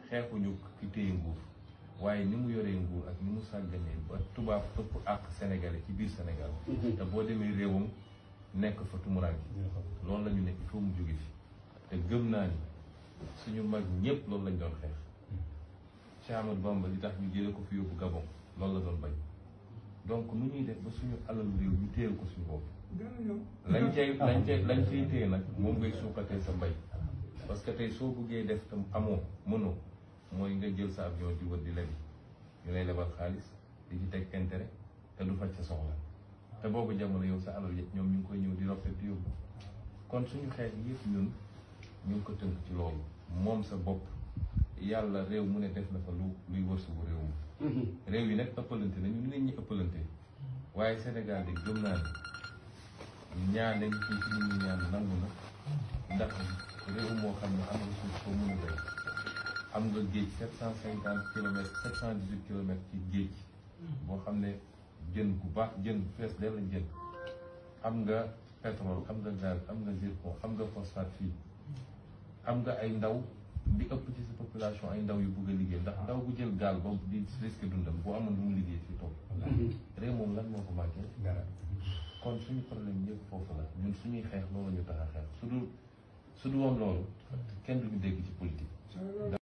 xeexuñu ki téye nguur waaye ni mu yoree nguur ak ni mu sàgganee ba tubaab ëpp ak sénégalais ci biir Sénégal te boo demee réewam nekk fa tumuraange loolu la ñu nekk il faut mu jóge fi te gëm naa ni suñu mag ñëpp loolu lañ doon xeex Cheikh Ahmadou Bamba li tax ñu jëlee ko fi yóbbu Gabon loolu la doon bañ donc nu ñuy def ba suñu alal réew ñu téyel ko suñu bopp lañ cay téye nag moom ngay suuxatee sa mbay parce que tey soo bëggee def tam amoo mënoo mooy nga jël sa avion di wër di lebi ñu lay lebal xaalis di ci teg intérêt te du faj sa soxla te boobu jamono yow sa alal yëpp ñoom ñu ngi koy ñëw di roppet di yóbbu kon suñu xeex yëpp ñun ñu ngi ko tënk ci loolu moom sa bopp yàlla réew mu ne def na fa luy wërsëgu réew mi réew yi nag ëppalante nañu nit ñi ëppalante waaye Sénégal de gëm naa ne ñaan nañ fii ci nit ñi ñaan nangu na ndax réew moo xam ne am nga suuf soo mën a béy am nga géej 750 kilomètres 718 kilomètres ci géej boo xam ne jën bu baax jën fees dell la jën am nga pétrole am nga gaz am nga zircon am nga phosphate fii am nga ay ndaw di ëpp ci sa population ay ndaw yu bëgg a liggéey ndax ndaw bu jël gaal ba di risque dundam boo amoon lu mu liggéey fii toog réew moom lan moo ko manqué kon suñu problème yëpp foofu la ñun suñuy xeex loolu ñu tax a xeex su du woon loolu kenn duñu dégg ci politique